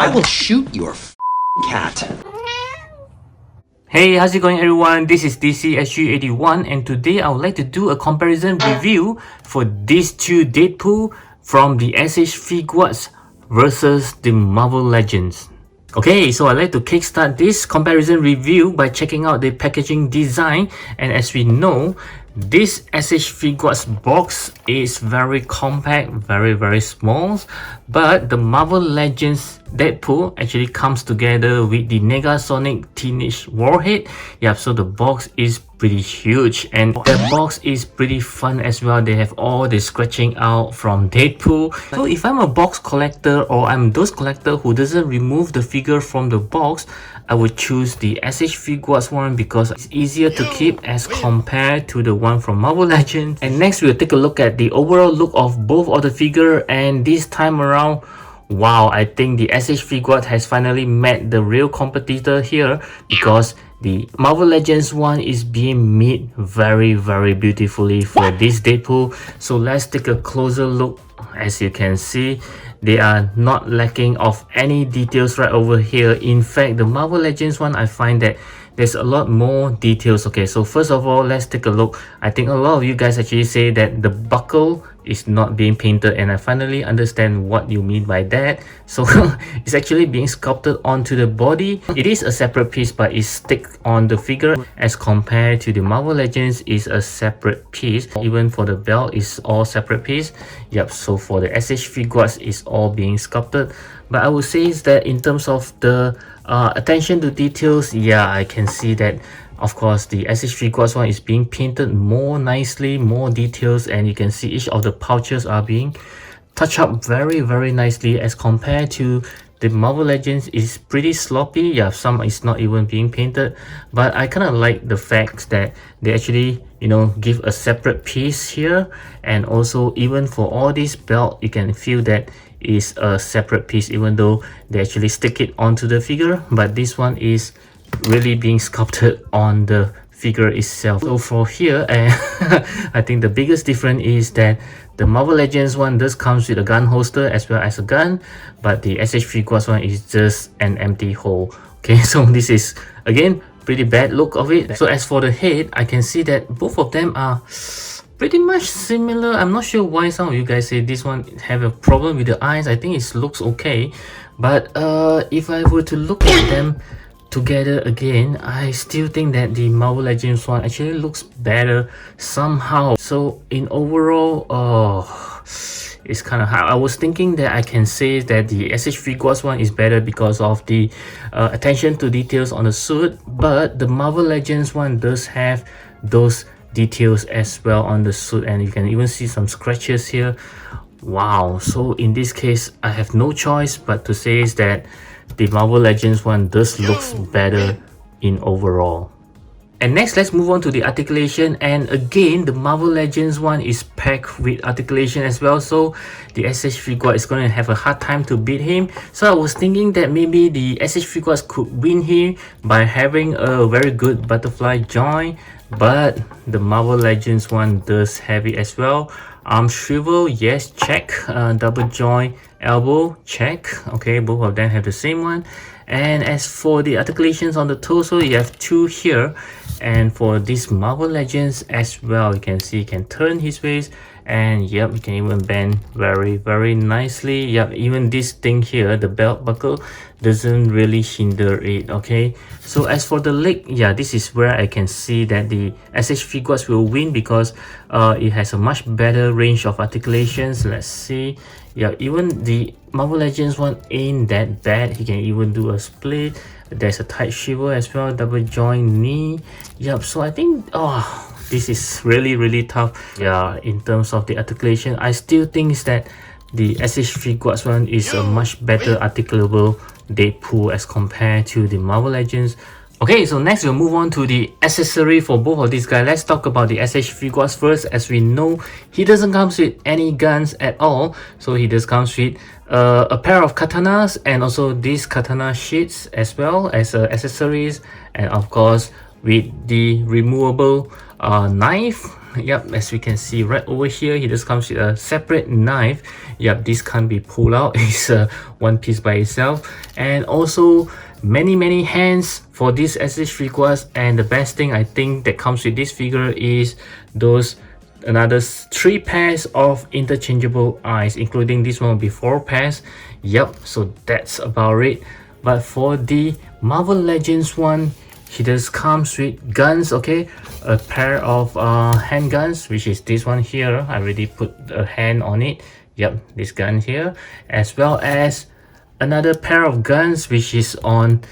I will shoot your cat. Hey, how's it going everyone? This is s.h.figuarts and today I would like to do a comparison review for these two Deadpool from the s.h.figuarts versus the Marvel Legends. Okay, so I'd like to kickstart this comparison review by checking out the packaging design, and as we know, this s.h.figuarts box is very compact, very small, but the Marvel Legends Deadpool actually comes together with the Negasonic Teenage Warhead. Yeah, so the box is pretty huge and the box is pretty fun as well. They have all the scratching out from Deadpool. So if I'm a box collector, or I'm those collector who doesn't remove the figure from the box, I would choose the s.h.figuarts one because it's easier to keep as compared to the one from Marvel Legends. And next we'll take a look at the overall look of both of the figure, and this time around, wow, I think the s.h.figuarts has finally met the real competitor here, because the Marvel Legends one is being made very beautifully for this Deadpool. So let's take a closer look. As you can see, they are not lacking of any details right over here. In fact, the Marvel Legends one, I find that there's a lot more details. Okay, so first of all, let's take a look. I think a lot of you guys actually say that the buckle is not being painted, and I finally understand what you mean by that. So it's actually being sculpted onto the body. It is a separate piece, but it's stick on the figure, as compared to the Marvel Legends is a separate piece. Even for the belt is all separate piece. Yep, so for the s.h.figuarts is all being sculpted. But I would say is that in terms of the attention to details, yeah, I can see that of course the s.h.figuarts one is being painted more nicely, more details, and you can see each of the pouches are being touched up very nicely, as compared to the Marvel Legends is pretty sloppy. Yeah, some is not even being painted, but I kind of like the fact that they actually, you know, give a separate piece here, and also even for all this belt, you can feel that is a separate piece, even though they actually stick it onto the figure, but this one is really being sculpted on the figure itself. So for here, I think the biggest difference is that the Marvel Legends one does comes with a gun holster as well as a gun, but the s.h.figuarts one is just an empty hole. Okay, so this is again pretty bad look of it. So as for the head, I can see that both of them are pretty much similar. I'm not sure why some of you guys say this one have a problem with the eyes. I think it looks okay, but if I were to look at them together again, I still think that the Marvel Legends one actually looks better somehow. So in overall, it's kind of hard. I was thinking that I can say that the s.h.figuarts one is better because of the attention to details on the suit, but the Marvel Legends one does have those details as well on the suit, and you can even see some scratches here. Wow, so in this case I have no choice but to say is that the Marvel Legends one does looks better in overall. And next, let's move on to the articulation, and again the Marvel Legends one is packed with articulation as well, so the s.h.figuarts is going to have a hard time to beat him. So I was thinking that maybe the s.h.figuarts could win here by having a very good butterfly joint, but the Marvel Legends one does have it as well. Arm swivel, yes, check. Double joint elbow, check. Okay, both of them have the same one. And as for the articulations on the torso, you have two here, and for this Marvel Legends as well, you can see he can turn his waist, and yep, you can even bend very nicely. Yep, even this thing here, the belt buckle, doesn't really hinder it. Okay, so as for the leg, yeah, this is where I can see that the s.h.figuarts will win, because it has a much better range of articulations. Let's see. Yeah, even the Marvel Legends one ain't that bad. He can even do a split. There's a tight swivel as well, double joint knee. Yep, so I think this is really tough. Yeah, in terms of the articulation, I still think that the s.h.figuarts one is a much better articulable Deadpool as compared to the Marvel Legends. Okay, so next we'll move on to the accessory for both of these guys. Let's talk about the s.h.figuarts first. As we know, he doesn't come with any guns at all, so he just comes with a pair of katanas, and also these katana sheets as well as accessories, and of course with the removable knife. Yep, as we can see right over here, he just comes with a separate knife. Yep, this can't be pulled out. It's one piece by itself. And also many hands for this s.h. Figuarts. And the best thing I think that comes with this figure is those another 3 pairs of interchangeable eyes, including this one will be 4 pairs. Yep, so that's about it. But for the Marvel Legends one, he just comes with guns, okay, a pair of handguns, which is this one here. I already put a hand on it. Yep, this gun here, as well as another pair of guns, which is on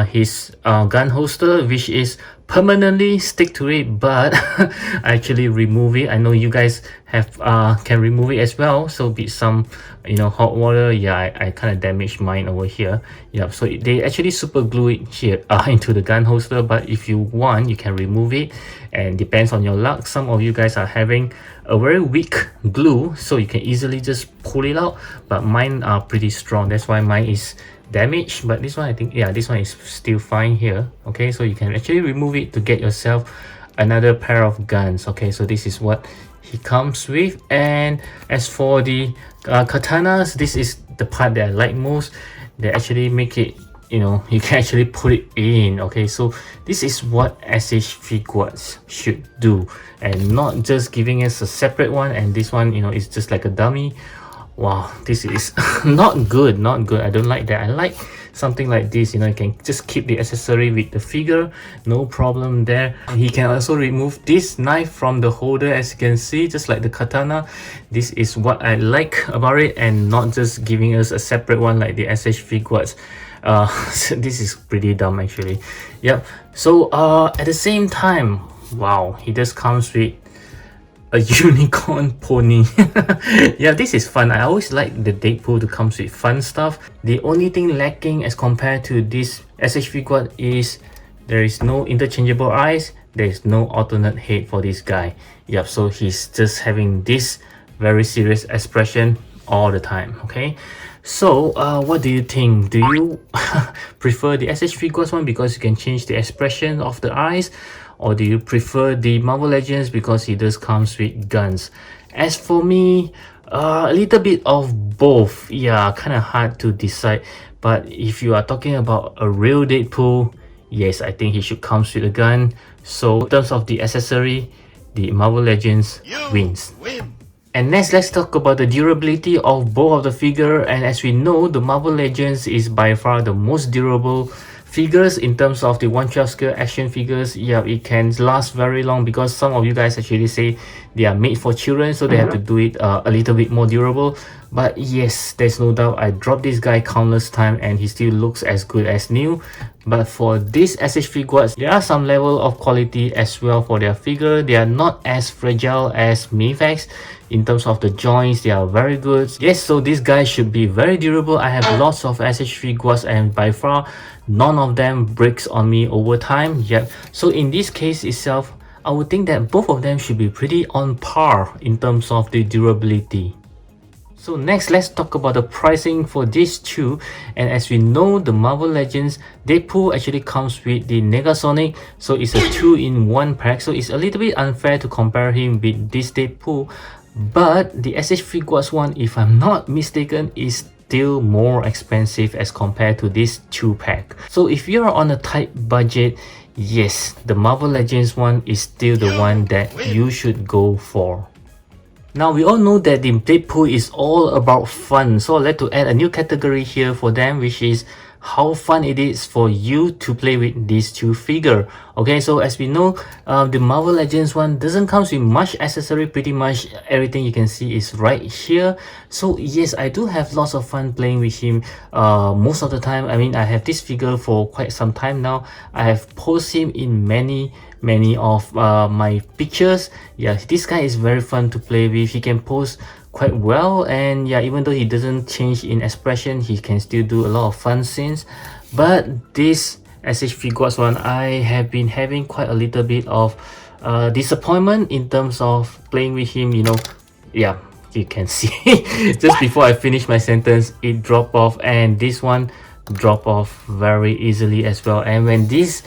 his gun holster, which is permanently stick to it, but I actually remove it. I know you guys have can remove it as well, so be some hot water. Yeah, I kind of damaged mine over here. Yeah, so they actually super glue it here into the gun holster, but if you want, you can remove it, and depends on your luck. Some of you guys are having a very weak glue, so you can easily just pull it out, but mine are pretty strong. That's why mine is damaged, but this one I think, yeah, this one is still fine here. Okay, so you can actually remove it to get yourself another pair of guns. Okay, so this is what he comes with. And as for the katanas, this is the part that I like most. They actually make it, you can actually put it in. Okay, so this is what s.h. Figuarts should do, and not just giving us a separate one, and this one is just like a dummy. Wow, this is not good. I don't like that. I like something like this, you can just keep the accessory with the figure, no problem there. He can also remove this knife from the holder, as you can see, just like the katana. This is what I like about it, and not just giving us a separate one like the s.h. Figuarts. This is pretty dumb actually. Yep, so at the same time, wow, he just comes with a unicorn pony. Yeah, this is fun. I always like the Deadpool to come with fun stuff. The only thing lacking as compared to this s.h. Figuarts is there is no interchangeable eyes, there is no alternate head for this guy. Yep, so he's just having this very serious expression all the time. Okay, so what do you think? Do you prefer the s.h. Figuarts one because you can change the expression of the eyes, or do you prefer the Marvel Legends because it just comes with guns? As for me, a little bit of both. Yeah, kind of hard to decide. But if you are talking about a real Deadpool, yes, I think he should come with a gun. So in terms of the accessory, the Marvel Legends wins. And next, let's talk about the durability of both of the figure. And as we know, the Marvel Legends is by far the most durable figures in terms of the 1/12 scale action figures. Yeah, it can last very long, because some of you guys actually say they are made for children, so they have to do it a little bit more durable. But yes, there's no doubt, I dropped this guy countless times and he still looks as good as new. But for this s.h. Figuarts, there are some level of quality as well for their figure. They are not as fragile as Mayfax. In terms of the joints, they are very good. Yes, so this guy should be very durable. I have lots of s.h. Figuarts, and by far none of them breaks on me over time. Yep, so in this case itself, I would think that both of them should be pretty on par in terms of the durability. So next, let's talk about the pricing for these two. And as we know, the Marvel Legends Deadpool actually comes with the Negasonic, so it's a 2-in-1 pack. So it's a little bit unfair to compare him with this Deadpool. But the s.h. Figuarts one, if I'm not mistaken, is still more expensive as compared to this 2-pack. So if you're on a tight budget, yes, the Marvel Legends one is still the one that you should go for. Now, we all know that the Deadpool is all about fun, so I'd like to add a new category here for them, which is how fun it is for you to play with these two figures. Okay, so as we know, the Marvel Legends one doesn't come with much accessory. Pretty much everything you can see is right here. So yes, I do have lots of fun playing with him most of the time. I mean, I have this figure for quite some time now. I have posted him in many of my pictures. Yeah, this guy is very fun to play with. He can pose quite well, and yeah, even though he doesn't change in expression, he can still do a lot of fun scenes. But this s.h. Figuarts one, I have been having quite a little bit of disappointment in terms of playing with him. Yeah, you can see just before I finish my sentence, it dropped off, and this one dropped off very easily as well. And when these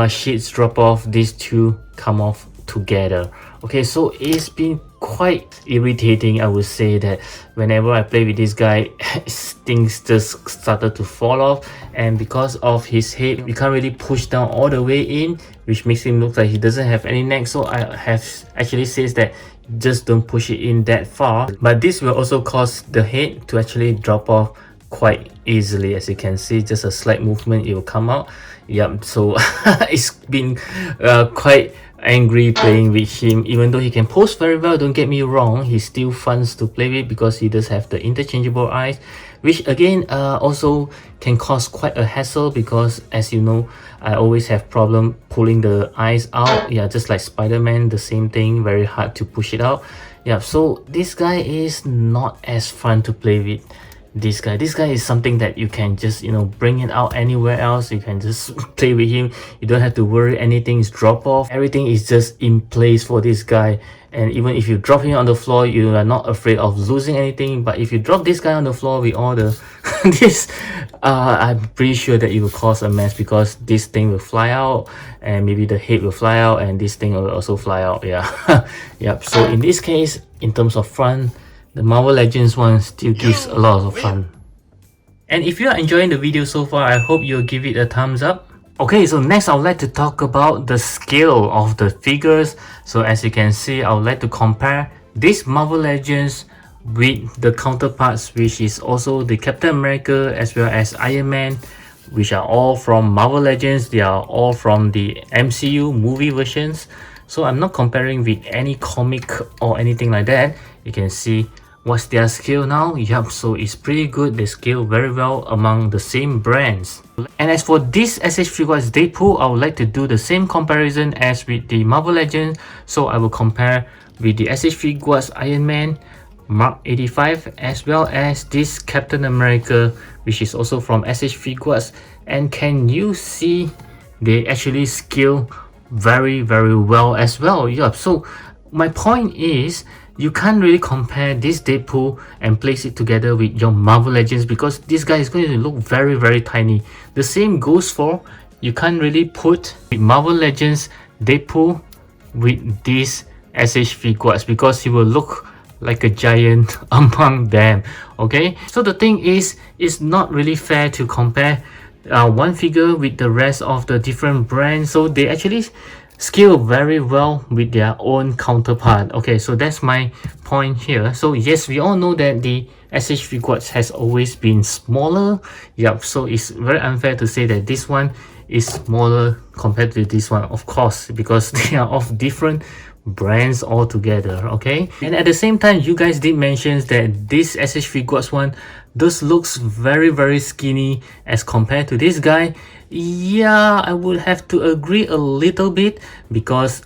sheets drop off, these two come off together. Okay, so it's been quite irritating, I would say, that whenever I play with this guy, things just started to fall off, and because of his head, we can't really push down all the way in, which makes him look like he doesn't have any neck. So I have actually says that just don't push it in that far, but this will also cause the head to actually drop off quite easily. As you can see, just a slight movement, it will come out. Yep, so it's been quite angry playing with him. Even though he can pose very well, don't get me wrong, he's still fun to play with because he does have the interchangeable eyes, which again also can cause quite a hassle, because as you know, I always have problem pulling the eyes out. Yeah, just like Spider-Man, the same thing, very hard to push it out. Yeah, so this guy is not as fun to play with. This guy is something that you can just, you know, bring it out anywhere else. You can just play with him. You don't have to worry anything's drop off. Everything is just in place for this guy. And even if you drop him on the floor, you are not afraid of losing anything. But if you drop this guy on the floor with all the this, I'm pretty sure that it will cause a mess, because this thing will fly out, and maybe the head will fly out, and this thing will also fly out. Yeah. Yep. So in this case, in terms of fun, the Marvel Legends one still gives a lot of fun. And if you are enjoying the video so far, I hope you'll give it a thumbs up. Okay, so next I would like to talk about the scale of the figures. So as you can see, I would like to compare this Marvel Legends with the counterparts, which is also the Captain America as well as Iron Man, which are all from Marvel Legends. They are all from the MCU movie versions. So I'm not comparing with any comic or anything like that. You can see what's their scale now. Yup, so it's pretty good. They scale very well among the same brands. And as for this s.h.figuarts Deadpool, I would like to do the same comparison as with the Marvel Legends. So I will compare with the s.h.figuarts Iron Man Mark 85 as well as this Captain America, which is also from s.h.figuarts. And can you see they actually scale very well as well? Yup, so my point is, you can't really compare this Deadpool and place it together with your Marvel Legends, because this guy is going to look very tiny. The same goes for, you can't really put Marvel Legends Deadpool with this s.h.figuarts, because he will look like a giant among them. Okay, so the thing is, it's not really fair to compare one figure with the rest of the different brands. So they actually scale very well with their own counterpart. Okay, so that's my point here. So yes, we all know that the s.h.figuarts has always been smaller. Yep, so it's very unfair to say that this one is smaller compared to this one, of course, because they are of different brands altogether. Okay, and at the same time, you guys did mention that this s.h.figuarts one does looks very skinny as compared to this guy. Yeah, I would have to agree a little bit, because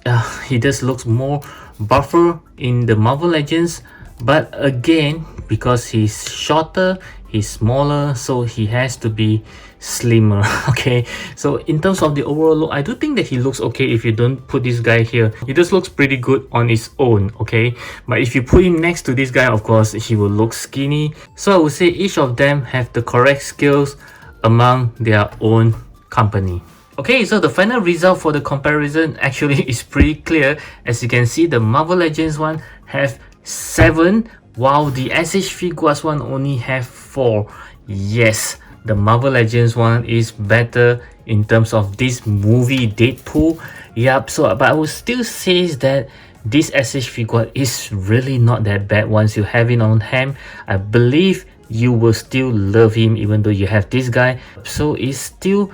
he just looks more buffer in the Marvel Legends, but again, because he's shorter, he's smaller, so he has to be slimmer. Okay, so in terms of the overall look, I do think that he looks okay if you don't put this guy here. He just looks pretty good on its own. Okay, but if you put him next to this guy, of course he will look skinny. So I would say each of them have the correct skills among their own company. Okay, so the final result for the comparison actually is pretty clear. As you can see, the Marvel Legends one have 7, while the s.h.figuarts one only have 4. Yes, the Marvel Legends one is better in terms of this movie Deadpool. Yup, so but I would still say that this s.h.figuarts is really not that bad. Once you have it on hand, I believe you will still love him even though you have this guy. So it's still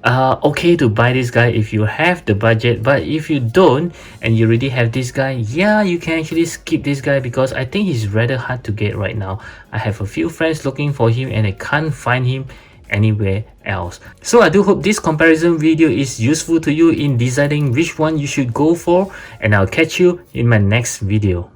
okay to buy this guy if you have the budget. But if you don't and you already have this guy, yeah, you can actually skip this guy, because I think he's rather hard to get right now. I have a few friends looking for him and I can't find him anywhere else. So I do hope this comparison video is useful to you in deciding which one you should go for, and I'll catch you in my next video.